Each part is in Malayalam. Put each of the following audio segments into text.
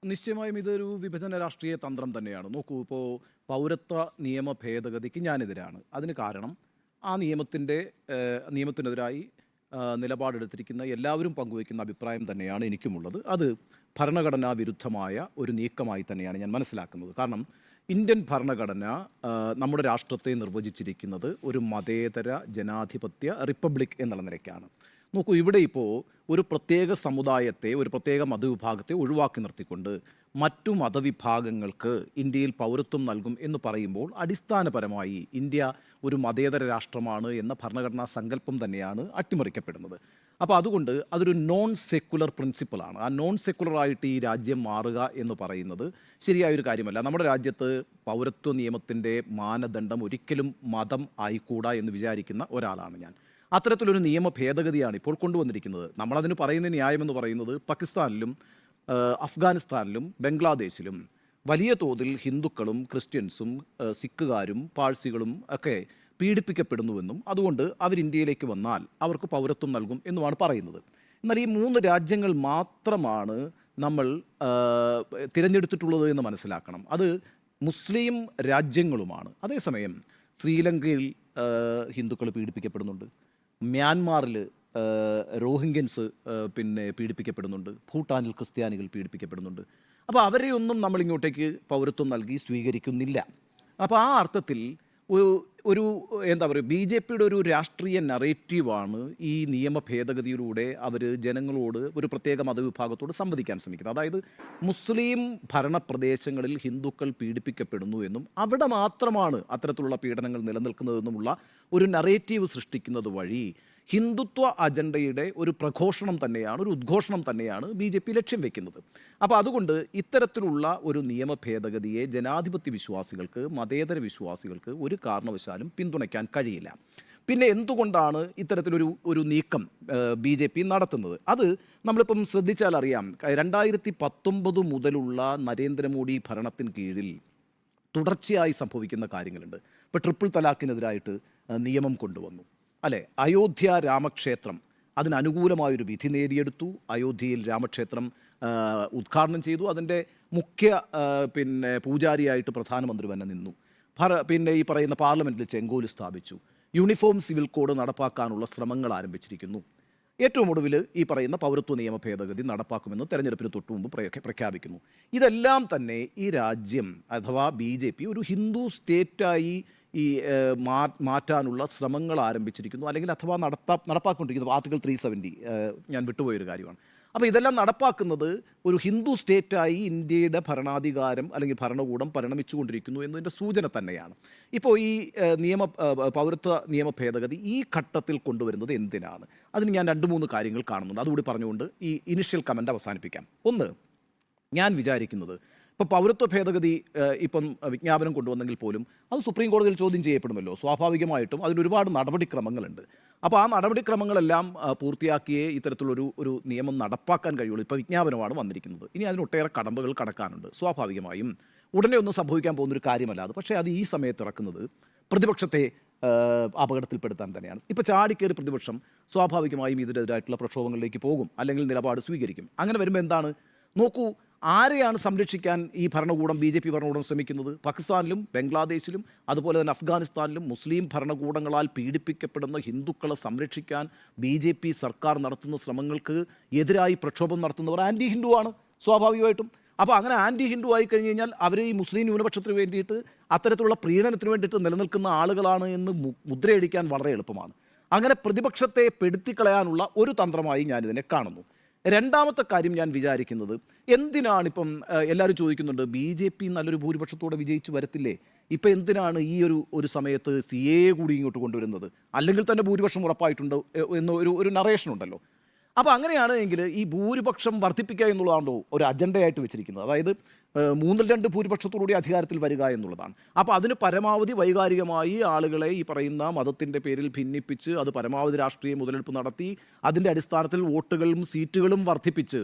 നിശ്ചയമായും ഇതൊരു വിഭജന രാഷ്ട്രീയ തന്ത്രം തന്നെയാണ്. നോക്കൂ, ഇപ്പോൾ പൗരത്വ നിയമ ഭേദഗതിക്ക് ഞാനെതിരാണ്. അതിന് കാരണം ആ നിയമത്തിനെതിരായി നിലപാടെടുത്തിരിക്കുന്ന എല്ലാവരും പങ്കുവയ്ക്കുന്ന അഭിപ്രായം തന്നെയാണ് എനിക്കുമുള്ളത്. അത് ഭരണഘടനാ വിരുദ്ധമായ ഒരു നീക്കമായി തന്നെയാണ് ഞാൻ മനസ്സിലാക്കുന്നത്. കാരണം ഇന്ത്യൻ ഭരണഘടന നമ്മുടെ രാഷ്ട്രത്തെ നിർവചിച്ചിരിക്കുന്നത് ഒരു മതേതര ജനാധിപത്യ റിപ്പബ്ലിക് എന്നുള്ള നിലയ്ക്കാണ്. നോക്കൂ, ഇവിടെ ഇപ്പോൾ ഒരു പ്രത്യേക സമുദായത്തെ, ഒരു പ്രത്യേക മതവിഭാഗത്തെ ഒഴിവാക്കി നിർത്തിക്കൊണ്ട് മറ്റു മതവിഭാഗങ്ങൾക്ക് ഇന്ത്യയിൽ പൗരത്വം നൽകും എന്ന് പറയുമ്പോൾ അടിസ്ഥാനപരമായി ഇന്ത്യ ഒരു മതേതര രാഷ്ട്രമാണ് എന്ന ഭരണഘടനാ സങ്കല്പം തന്നെയാണ് അട്ടിമറിക്കപ്പെടുന്നത്. അപ്പോൾ അതുകൊണ്ട് അതൊരു നോൺ സെക്കുലർ പ്രിൻസിപ്പിളാണ്. ആ നോൺ സെക്കുലറായിട്ട് ഈ രാജ്യം മാറുക എന്ന് പറയുന്നത് ശരിയായൊരു കാര്യമല്ല. നമ്മുടെ രാജ്യത്ത് പൗരത്വ നിയമത്തിൻ്റെ മാനദണ്ഡം ഒരിക്കലും മതം ആയിക്കൂടാ എന്ന് വിചാരിക്കുന്ന ഒരാളാണ് ഞാൻ. അത്തരത്തിലൊരു നിയമ ഭേദഗതിയാണ് ഇപ്പോൾ കൊണ്ടുവന്നിരിക്കുന്നത്. നമ്മളതിന് പറയുന്ന ന്യായമെന്ന് പറയുന്നത് പാകിസ്ഥാനിലും അഫ്ഗാനിസ്ഥാനിലും ബംഗ്ലാദേശിലും വലിയ തോതിൽ ഹിന്ദുക്കളും ക്രിസ്ത്യൻസും സിഖുകാരും പാഴ്സികളും ഒക്കെ പീഡിപ്പിക്കപ്പെടുന്നുവെന്നും അതുകൊണ്ട് അവർ ഇന്ത്യയിലേക്ക് വന്നാൽ അവർക്ക് പൗരത്വം നൽകും എന്നുമാണ് പറയുന്നത്. എന്നാൽ ഈ 3 രാജ്യങ്ങൾ മാത്രമാണ് നമ്മൾ തിരഞ്ഞെടുത്തിട്ടുള്ളത് എന്ന് മനസ്സിലാക്കണം. അത് മുസ്ലിം രാജ്യങ്ങളുമാണ്. അതേസമയം ശ്രീലങ്കയിൽ ഹിന്ദുക്കൾ പീഡിപ്പിക്കപ്പെടുന്നുണ്ട്, മ്യാൻമാറിൽ റോഹിംഗ്യൻസ് പീഡിപ്പിക്കപ്പെടുന്നുണ്ട്, ഭൂട്ടാനിൽ ക്രിസ്ത്യാനികൾ പീഡിപ്പിക്കപ്പെടുന്നുണ്ട്. അപ്പോൾ അവരെയൊന്നും നമ്മളിങ്ങോട്ടേക്ക് പൗരത്വം നൽകി സ്വീകരിക്കുന്നില്ല. അപ്പോൾ ആ അർത്ഥത്തിൽ ഒരു എന്താ പറയുക, ബി ജെ പിയുടെ ഒരു രാഷ്ട്രീയ നറേറ്റീവാണ് ഈ നിയമ ഭേദഗതിയിലൂടെ അവർ ജനങ്ങളോട്, ഒരു പ്രത്യേക മതവിഭാഗത്തോട് സംവദിക്കാൻ ശ്രമിക്കുന്നത്. അതായത് മുസ്ലിം ഭരണപ്രദേശങ്ങളിൽ ഹിന്ദുക്കൾ പീഡിപ്പിക്കപ്പെടുന്നു എന്നും അവിടെ മാത്രമാണ് അത്തരത്തിലുള്ള പീഡനങ്ങൾ നിലനിൽക്കുന്നതെന്നുമുള്ള ഒരു നറേറ്റീവ് സൃഷ്ടിക്കുന്നത് വഴി ഹിന്ദുത്വ അജണ്ടയുടെ ഒരു പ്രഘോഷണം തന്നെയാണ്, ഒരു ഉദ്ഘോഷണം തന്നെയാണ് ബി ജെ പി ലക്ഷ്യം വെക്കുന്നത്. അപ്പോൾ അതുകൊണ്ട് ഇത്തരത്തിലുള്ള ഒരു നിയമ ഭേദഗതിയെ ജനാധിപത്യ വിശ്വാസികൾക്ക്, മതേതര വിശ്വാസികൾക്ക് ഒരു കാരണവശാലും പിന്തുണയ്ക്കാൻ കഴിയില്ല. പിന്നെ എന്തുകൊണ്ടാണ് ഇത്തരത്തിലൊരു നീക്കം ബി ജെ പി നടത്തുന്നത്? അത് നമ്മളിപ്പം ശ്രദ്ധിച്ചാൽ അറിയാം. 2019 മുതലുള്ള നരേന്ദ്രമോദി ഭരണത്തിന് കീഴിൽ തുടർച്ചയായി സംഭവിക്കുന്ന കാര്യങ്ങളുണ്ട്. ഇപ്പോൾ ട്രിപ്പിൾ തലാഖിനെതിരായിട്ട് നിയമം കൊണ്ടുവന്നു, അല്ലേ? അയോധ്യ രാമക്ഷേത്രം അതിനനുകൂലമായൊരു വിധി നേടിയെടുത്തു. അയോധ്യയിൽ രാമക്ഷേത്രം ഉദ്ഘാടനം ചെയ്തു. അതിൻ്റെ മുഖ്യ പൂജാരിയായിട്ട് പ്രധാനമന്ത്രി തന്നെ നിന്നു. ഈ പറയുന്ന പാർലമെൻറ്റിൽ ചെങ്കോല് സ്ഥാപിച്ചു. യൂണിഫോം സിവിൽ കോഡ് നടപ്പാക്കാനുള്ള ശ്രമങ്ങൾ ആരംഭിച്ചിരിക്കുന്നു. ഏറ്റവും ഒടുവിൽ ഈ പറയുന്ന പൗരത്വ നിയമ ഭേദഗതി നടപ്പാക്കുമെന്ന് തെരഞ്ഞെടുപ്പിന് തൊട്ടു മുമ്പ് പ്രഖ്യാപിക്കുന്നു. ഇതെല്ലാം തന്നെ ഈ രാജ്യം അഥവാ ബി ജെ പി ഒരു ഹിന്ദു സ്റ്റേറ്റായി മാറ്റാനുള്ള ശ്രമങ്ങൾ ആരംഭിച്ചിരിക്കുന്നു, അല്ലെങ്കിൽ അഥവാ നടപ്പാക്കിക്കൊണ്ടിരിക്കുന്നു. ആർട്ടിക്കിൾ 370 ഞാൻ വിട്ടുപോയൊരു കാര്യമാണ്. അപ്പോൾ ഇതെല്ലാം നടപ്പാക്കുന്നത് ഒരു ഹിന്ദു സ്റ്റേറ്റായി ഇന്ത്യയുടെ ഭരണാധികാരം അല്ലെങ്കിൽ ഭരണകൂടം പരിണമിച്ചുകൊണ്ടിരിക്കുന്നു എന്നതിൻ്റെ സൂചന തന്നെയാണ്. ഇപ്പോൾ ഈ പൗരത്വ നിയമ ഭേദഗതി ഈ ഘട്ടത്തിൽ കൊണ്ടുവരുന്നത് എന്തിനാണ്? അതിന് ഞാൻ 2-3 കാര്യങ്ങൾ കാണുന്നുണ്ട്. അതുകൂടി പറഞ്ഞുകൊണ്ട് ഈ ഇനിഷ്യൽ കമൻ്റ് അവസാനിപ്പിക്കാം. ഒന്ന്, ഞാൻ വിചാരിക്കുന്നത് ഇപ്പോൾ പൗരത്വ ഭേദഗതി ഇപ്പം വിജ്ഞാപനം കൊണ്ടുവന്നെങ്കിൽ പോലും അത് സുപ്രീം കോടതിയിൽ ചോദ്യം ചെയ്യപ്പെടുമല്ലോ. സ്വാഭാവികമായിട്ടും അതിനൊരുപാട് നടപടിക്രമങ്ങളുണ്ട്. അപ്പോൾ ആ നടപടിക്രമങ്ങളെല്ലാം പൂർത്തിയാക്കിയേ ഇത്തരത്തിലൊരു നിയമം നടപ്പാക്കാൻ കഴിയുള്ളൂ. ഇപ്പോൾ വിജ്ഞാപനമാണ് വന്നിരിക്കുന്നത്. ഇനി അതിനൊട്ടേറെ കടമ്പകൾ കടക്കാനുണ്ട്. സ്വാഭാവികമായും ഉടനെ ഒന്നും സംഭവിക്കാൻ പോകുന്നൊരു കാര്യമല്ല അത്. പക്ഷേ അത് ഈ സമയത്ത് ഇറക്കുന്നത് പ്രതിപക്ഷത്തെ അപകടത്തിൽപ്പെടുത്താൻ തന്നെയാണ്. ഇപ്പോൾ ചാടിക്കേറി പ്രതിപക്ഷം സ്വാഭാവികമായും ഇതിനെതിരായിട്ടുള്ള പ്രക്ഷോഭങ്ങളിലേക്ക് പോകും, അല്ലെങ്കിൽ നിലപാട് സ്വീകരിക്കും. അങ്ങനെ വരുമ്പോൾ എന്താണ്? നോക്കൂ, ആരെയാണ് സംരക്ഷിക്കാൻ ഈ ഭരണകൂടം, ബി ജെ പി ഭരണകൂടം ശ്രമിക്കുന്നത്? പാകിസ്ഥാനിലും ബംഗ്ലാദേശിലും അതുപോലെ തന്നെ അഫ്ഗാനിസ്ഥാനിലും മുസ്ലിം ഭരണകൂടങ്ങളാൽ പീഡിപ്പിക്കപ്പെടുന്ന ഹിന്ദുക്കളെ സംരക്ഷിക്കാൻ ബി ജെ പി സർക്കാർ നടത്തുന്ന ശ്രമങ്ങൾക്ക് എതിരായി പ്രക്ഷോഭം നടത്തുന്നവർ ആൻറ്റി ഹിന്ദു ആണ് സ്വാഭാവികമായിട്ടും. അപ്പോൾ അങ്ങനെ ആൻറ്റി ഹിന്ദു ആയി കഴിഞ്ഞ് കഴിഞ്ഞാൽ അവർ ഈ മുസ്ലിം ന്യൂനപക്ഷത്തിന് വേണ്ടിയിട്ട്, അത്തരത്തിലുള്ള പ്രീണനത്തിന് വേണ്ടിയിട്ട് നിലനിൽക്കുന്ന ആളുകളാണ് എന്ന് മുദ്രയടിക്കാൻ വളരെ എളുപ്പമാണ്. അങ്ങനെ പ്രതിപക്ഷത്തെ പെടുത്തിക്കളയാനുള്ള ഒരു തന്ത്രമായി ഞാനിതിനെ കാണുന്നു. രണ്ടാമത്തെ കാര്യം ഞാൻ വിചാരിക്കുന്നത്, എന്തിനാണിപ്പം എല്ലാവരും ചോദിക്കുന്നുണ്ട്, ബി ജെ പി നല്ലൊരു ഭൂരിപക്ഷത്തോടെ വിജയിച്ച് വരത്തില്ലേ, ഇപ്പം എന്തിനാണ് ഈ ഒരു സമയത്ത് CAA കൂടി ഇങ്ങോട്ട് കൊണ്ടുവരുന്നത്? അല്ലെങ്കിൽ തന്നെ ഭൂരിപക്ഷം ഉറപ്പായിട്ടുണ്ട് എന്ന ഒരു നറേഷൻ ഉണ്ടല്ലോ. അപ്പോൾ അങ്ങനെയാണ് എങ്കിൽ ഈ ഭൂരിപക്ഷം വർദ്ധിപ്പിക്കുക എന്നുള്ളതാണല്ലോ ഒരു അജണ്ടയായിട്ട് വെച്ചിരിക്കുന്നത്. അതായത് 3/2 ഭൂരിപക്ഷത്തോടുകൂടി അധികാരത്തിൽ വരിക എന്നുള്ളതാണ്. അപ്പോൾ അതിന് പരമാവധി വൈകാരികമായി ആളുകളെ ഈ പറയുന്ന മതത്തിൻ്റെ പേരിൽ ഭിന്നിപ്പിച്ച് അത് പരമാവധി രാഷ്ട്രീയ മുതലെടുപ്പ് നടത്തി അതിൻ്റെ അടിസ്ഥാനത്തിൽ വോട്ടുകളും സീറ്റുകളും വർദ്ധിപ്പിച്ച്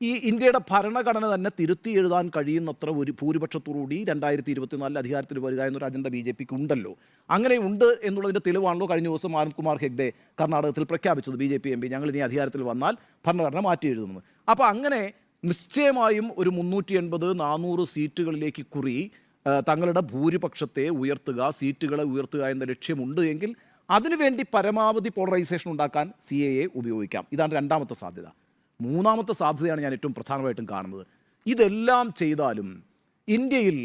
ഈ ഇന്ത്യയുടെ ഭരണഘടന തന്നെ തിരുത്തി എഴുതാൻ കഴിയുന്നത്ര ഒരു ഭൂരിപക്ഷത്തോടുകൂടി 2024 അധികാരത്തിൽ വരിക എന്നൊരു അജണ്ട ബി ജെ പിക്ക് ഉണ്ടല്ലോ. അങ്ങനെ ഉണ്ട് എന്നുള്ളതിൻ്റെ തെളിവാണല്ലോ കഴിഞ്ഞ ദിവസം ആനന്ദ് കുമാർ ഹെഗ്ഡെ കർണാടകത്തിൽ പ്രഖ്യാപിച്ചത്. BJP MP ഞങ്ങൾ ഇനി അധികാരത്തിൽ വന്നാൽ ഭരണഘടന മാറ്റി എഴുതുന്നത്. അപ്പോൾ അങ്ങനെ നിശ്ചയമായും ഒരു 380-400 സീറ്റുകളിലേക്ക് കുറി തങ്ങളുടെ ഭൂരിപക്ഷത്തെ ഉയർത്തുക, സീറ്റുകളെ ഉയർത്തുക എന്ന ലക്ഷ്യമുണ്ട് എങ്കിൽ അതിനുവേണ്ടി പരമാവധി പോളറൈസേഷൻ ഉണ്ടാക്കാൻ CAA ഉപയോഗിക്കാം. ഇതാണ് രണ്ടാമത്തെ സാധ്യത. മൂന്നാമത്തെ സാധ്യതയാണ് ഞാൻ ഏറ്റവും പ്രധാനമായിട്ടും കാണുന്നത്. ഇതെല്ലാം ചെയ്താലും ഇന്ത്യയിൽ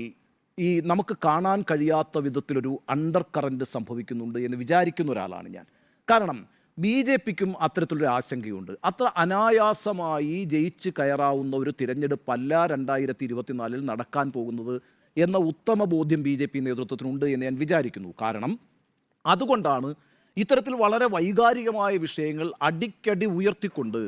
ഈ നമുക്ക് കാണാൻ കഴിയാത്ത വിധത്തിലൊരു അണ്ടർ കറൻറ്റ് സംഭവിക്കുന്നുണ്ട് എന്ന് വിചാരിക്കുന്ന ഒരാളാണ് ഞാൻ. കാരണം BJPക്കും അത്തരത്തിലൊരു ആശങ്കയുണ്ട്. അത്ര അനായാസമായി ജയിച്ച് കയറാവുന്ന ഒരു തിരഞ്ഞെടുപ്പല്ല 2024 നടക്കാൻ പോകുന്നത് എന്ന ഉത്തമ ബോധ്യം BJP നേതൃത്വത്തിനുണ്ട് എന്ന് ഞാൻ വിചാരിക്കുന്നു. കാരണം അതുകൊണ്ടാണ് ഇത്തരത്തിൽ വളരെ വൈകാരികമായ വിഷയങ്ങൾ അടിക്കടി ഉയർത്തിക്കൊണ്ട്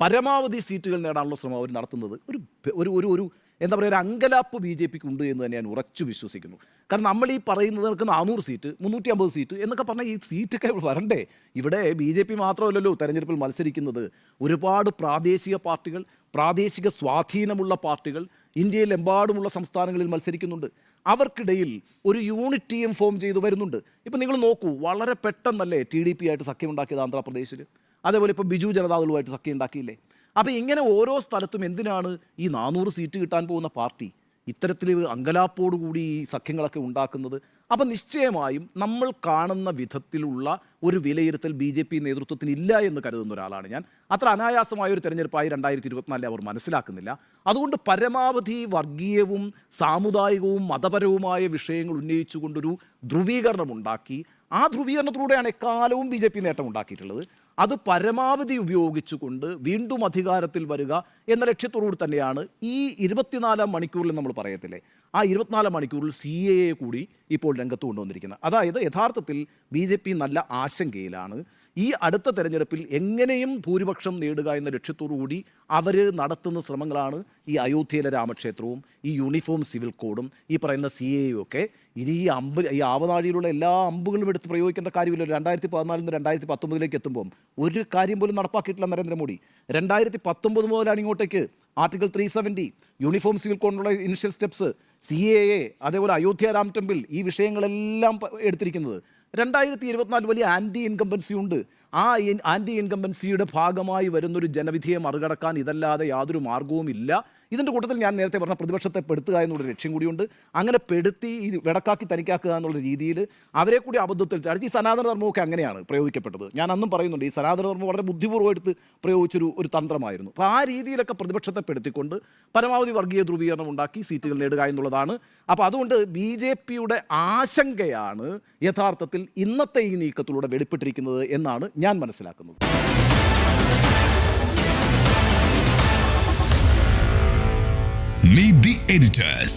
പരമാവധി സീറ്റുകൾ നേടാനുള്ള ശ്രമം അവർ നടത്തുന്നത്. ഒരു എന്താ പറയുക, ഒരു അങ്കലാപ്പ് BJPക്ക് ഉണ്ട് എന്ന് തന്നെ ഞാൻ ഉറച്ചു വിശ്വസിക്കുന്നു. കാരണം നമ്മൾ ഈ പറയുന്നത് 400 സീറ്റ്, 350 സീറ്റ് എന്നൊക്കെ പറഞ്ഞാൽ ഈ സീറ്റൊക്കെ വരണ്ടേ? ഇവിടെ BJP മാത്രമല്ലല്ലോ തെരഞ്ഞെടുപ്പിൽ മത്സരിക്കുന്നത്. ഒരുപാട് പ്രാദേശിക പാർട്ടികൾ, പ്രാദേശിക സ്വാധീനമുള്ള പാർട്ടികൾ ഇന്ത്യയിലെമ്പാടുമുള്ള സംസ്ഥാനങ്ങളിൽ മത്സരിക്കുന്നുണ്ട്. അവർക്കിടയിൽ ഒരു യൂണിറ്റിയും ഫോം ചെയ്തു വരുന്നുണ്ട്. ഇപ്പം നിങ്ങൾ നോക്കൂ, വളരെ പെട്ടെന്നല്ലേ TDP ആയിട്ട് സഖ്യമുണ്ടാക്കിയത് ആന്ധ്രാപ്രദേശിൽ. അതേപോലെ ഇപ്പോൾ ബിജു ജനതാദളുമായിട്ട് സഖ്യം ഉണ്ടാക്കിയില്ലേ? അപ്പോൾ ഇങ്ങനെ ഓരോ സ്ഥലത്തും എന്തിനാണ് ഈ 400 സീറ്റ് കിട്ടാൻ പോകുന്ന പാർട്ടി ഇത്തരത്തിൽ അങ്കലാപ്പോടുകൂടി ഈ സഖ്യങ്ങളൊക്കെ ഉണ്ടാക്കുന്നത്? അപ്പം നിശ്ചയമായും നമ്മൾ കാണുന്ന വിധത്തിലുള്ള ഒരു വിലയിരുത്തൽ BJP നേതൃത്വത്തിന് ഇല്ല എന്ന് കരുതുന്ന ഒരാളാണ് ഞാൻ. അത്ര അനായാസമായ ഒരു തെരഞ്ഞെടുപ്പായി 2024 അവർ മനസ്സിലാക്കുന്നില്ല. അതുകൊണ്ട് പരമാവധി വർഗീയവും സാമുദായികവും മതപരവുമായ വിഷയങ്ങൾ ഉന്നയിച്ചുകൊണ്ടൊരു ധ്രുവീകരണം ഉണ്ടാക്കി, ആ ധ്രുവീകരണത്തിലൂടെയാണ് എക്കാലവും BJP നേട്ടം ഉണ്ടാക്കിയിട്ടുള്ളത്. അത് പരമാവധി ഉപയോഗിച്ചുകൊണ്ട് വീണ്ടും അധികാരത്തിൽ വരിക എന്ന ലക്ഷ്യത്തോടുകൂടി തന്നെയാണ് ഈ 24 മണിക്കൂറിൽ നമ്മൾ പറയത്തില്ലേ, ആ 24 മണിക്കൂറിൽ CAA കൂടി ഇപ്പോൾ രംഗത്ത് കൊണ്ടുവന്നിരിക്കുന്നത്. അതായത് യഥാർത്ഥത്തിൽ BJP നല്ല ആശങ്കയിലാണ്. ഈ അടുത്ത തെരഞ്ഞെടുപ്പിൽ എങ്ങനെയും ഭൂരിപക്ഷം നേടുക എന്ന ലക്ഷ്യത്തോടുകൂടി അവർ നടത്തുന്ന ശ്രമങ്ങളാണ് ഈ അയോധ്യയിലെ രാമക്ഷേത്രവും ഈ യൂണിഫോം സിവിൽ കോഡും ഈ പറയുന്ന CAA ഒക്കെ. ഇനി ഈ ആവനാഴിയിലുള്ള എല്ലാ അമ്പുകളും എടുത്ത് പ്രയോഗിക്കേണ്ട കാര്യമില്ല. 2014 2019 എത്തുമ്പം ഒരു കാര്യം പോലും നടപ്പാക്കിയിട്ടില്ല നരേന്ദ്രമോദി. 2019 മുതലാണ് ഇങ്ങോട്ടേക്ക് article 370, uniform civil കോഡിനുള്ള initial steps, CAA, അതേപോലെ അയോധ്യ രാം ടെമ്പിൾ, ഈ വിഷയങ്ങളെല്ലാം എടുത്തിരിക്കുന്നത്. 2024 വലിയ ആൻറ്റി ഇൻകംബൻസി ഉണ്ട്. ആ ആൻറ്റി ഇൻകംബൻസിയുടെ ഭാഗമായി വരുന്നൊരു ജനവിധിയെ മറികടക്കാൻ ഇതല്ലാതെ യാതൊരു മാർഗവും ഇല്ല. ഇതിൻ്റെ കൂട്ടത്തിൽ ഞാൻ നേരത്തെ പറഞ്ഞ പ്രതിപക്ഷത്തെ പെടുത്തുക എന്നുള്ളൊരു ലക്ഷ്യം കൂടിയുണ്ട്. അങ്ങനെ പെടുത്തി ഈ വെടക്കാക്കി തനിക്കാക്കുക എന്നുള്ള രീതിയിൽ അവരെ കൂടി അബദ്ധത്തിൽ ചാടിച്ച് ഈ സനാതനധർമ്മമൊക്കെ അങ്ങനെയാണ് പ്രയോഗിക്കപ്പെട്ടത്. ഞാൻ അന്നും പറയുന്നുണ്ട്, ഈ സനാതനധർമ്മം വളരെ ബുദ്ധിപൂർവ്വം എടുത്ത് പ്രയോഗിച്ചൊരു തന്ത്രമായിരുന്നു. അപ്പോൾ ആ രീതിയിലൊക്കെ പ്രതിപക്ഷത്തെ പെടുത്തിക്കൊണ്ട് പരമാവധി വർഗീയ ധ്രുവീകരണം ഉണ്ടാക്കി സീറ്റുകൾ നേടുക എന്നുള്ളതാണ്. അപ്പോൾ അതുകൊണ്ട് BJPയുടെ ആശങ്കയാണ് യഥാർത്ഥത്തിൽ ഇന്നത്തെ ഈ നീക്കത്തിലൂടെ വെളിപ്പെട്ടിരിക്കുന്നത് എന്നാണ് ഞാൻ മനസ്സിലാക്കുന്നത്. Meet the editors.